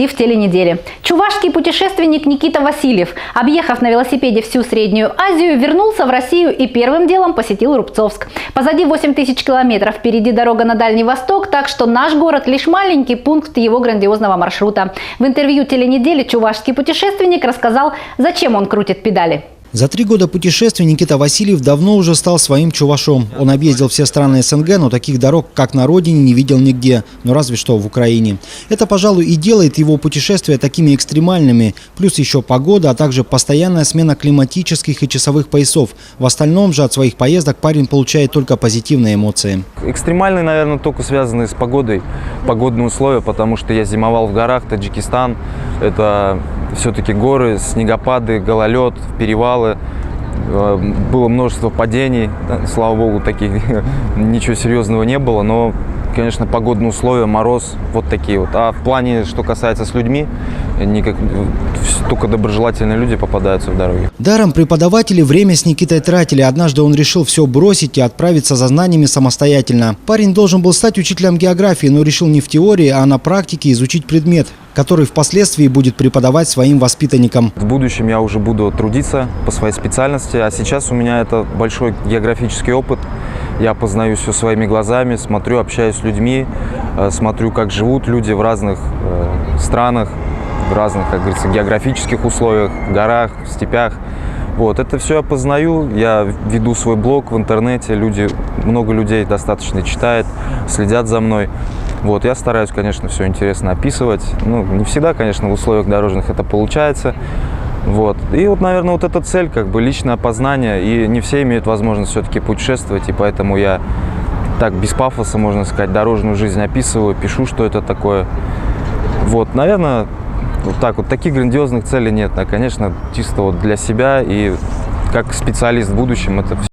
И в теленеделе. Чувашский путешественник Никита Васильев, объехав на велосипеде всю Среднюю Азию, вернулся в Россию и первым делом посетил Рубцовск. Позади 8000 километров, впереди дорога на Дальний Восток, так что наш город лишь маленький пункт его грандиозного маршрута. В интервью теленедели чувашский путешественник рассказал, зачем он крутит педали. За 3 года путешествий Никита Васильев давно уже стал своим чувашом. Он объездил все страны СНГ, но таких дорог, как на родине, не видел нигде, ну разве что в Украине. Это, пожалуй, и делает его путешествия такими экстремальными. Плюс еще погода, а также постоянная смена климатических и часовых поясов. В остальном же от своих поездок парень получает только позитивные эмоции. Экстремальные, наверное, только связанные с погодой, погодные условия, потому что я зимовал в горах, Таджикистан. Это все-таки горы, снегопады, гололед, перевалы. Было множество падений, слава богу, таких ничего серьезного не было, но, конечно, погодные условия, мороз, вот такие вот. А в плане, что касается с людьми, только доброжелательные люди попадаются в дороге. Даром преподаватели время с Никитой тратили. Однажды он решил все бросить и отправиться за знаниями самостоятельно. Парень должен был стать учителем географии, но решил не в теории, а на практике изучить предмет, который впоследствии будет преподавать своим воспитанникам. В будущем я уже буду трудиться по своей специальности, а сейчас у меня это большой географический опыт. Я познаю все своими глазами, смотрю, общаюсь с людьми, смотрю, как живут люди в разных странах, в разных, как говорится, географических условиях, в горах, в степях. Вот, это все я познаю, я веду свой блог в интернете, много людей достаточно читает, следят за мной. Вот, я стараюсь, конечно, все интересно описывать. Ну, не всегда, конечно, в условиях дорожных это получается. Вот. И вот, наверное, вот эта цель, как бы личное познание, и не все имеют возможность все-таки путешествовать, и поэтому я так без пафоса, можно сказать, дорожную жизнь описываю, пишу, что это такое. Вот, наверное, вот так вот, таких грандиозных целей нет, а, конечно, чисто вот для себя и как специалист в будущем это все.